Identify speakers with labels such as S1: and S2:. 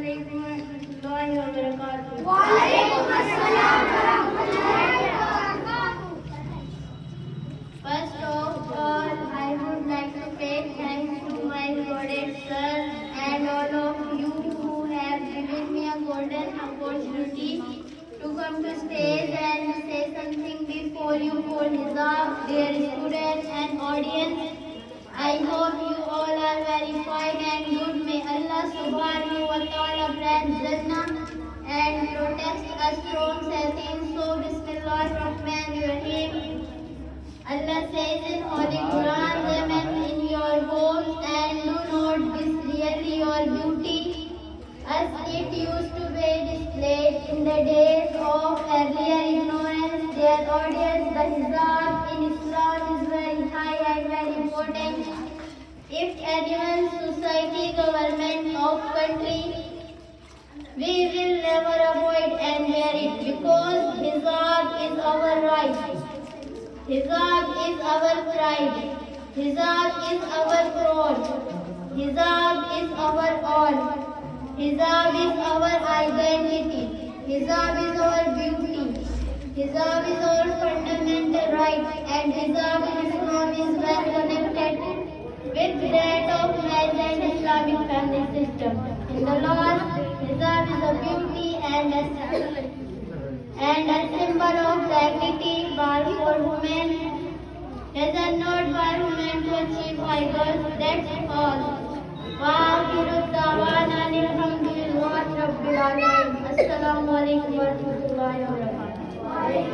S1: alaikum warahmatullahi wabarakatuh.
S2: Waalaikum assalam warahmatullahi wabarakatuh.
S1: First of all, I would like to say thanks to my recorded sir and all of you who have given me a golden opportunity to come to stage and say something before you for Hizab, dear students and audience. I hope you all are very fine and good. May Allah subhanahu wa ta'ala grant Jannah and protect us from Satan. So, Bismillahirrahmanirrahim. Allah says in Holy Quran, women in your homes and do not display your beauty as it used to be displayed in the days of earlier ignorance. Their audience, the hijab in Islam is very high and very important. If anyone, society, government of country, we will never avoid and wear it because hijab is our right. Hijab is our pride. Hijab is our crown. Hijab is our all. Hijab is our identity. Hijab is our beauty. Hijab is our fundamental right. And hijab in Islam is well connected with that of marriage and Islamic family system. In the laws, hijab is a beauty and a symbol of dignity, bar for women. Does not bar women to achieve high goals. That's all. Wa da'wana alhamdulillahi rabbil alamin. Assalamu alaikum warahmatullahi wabarakatuh.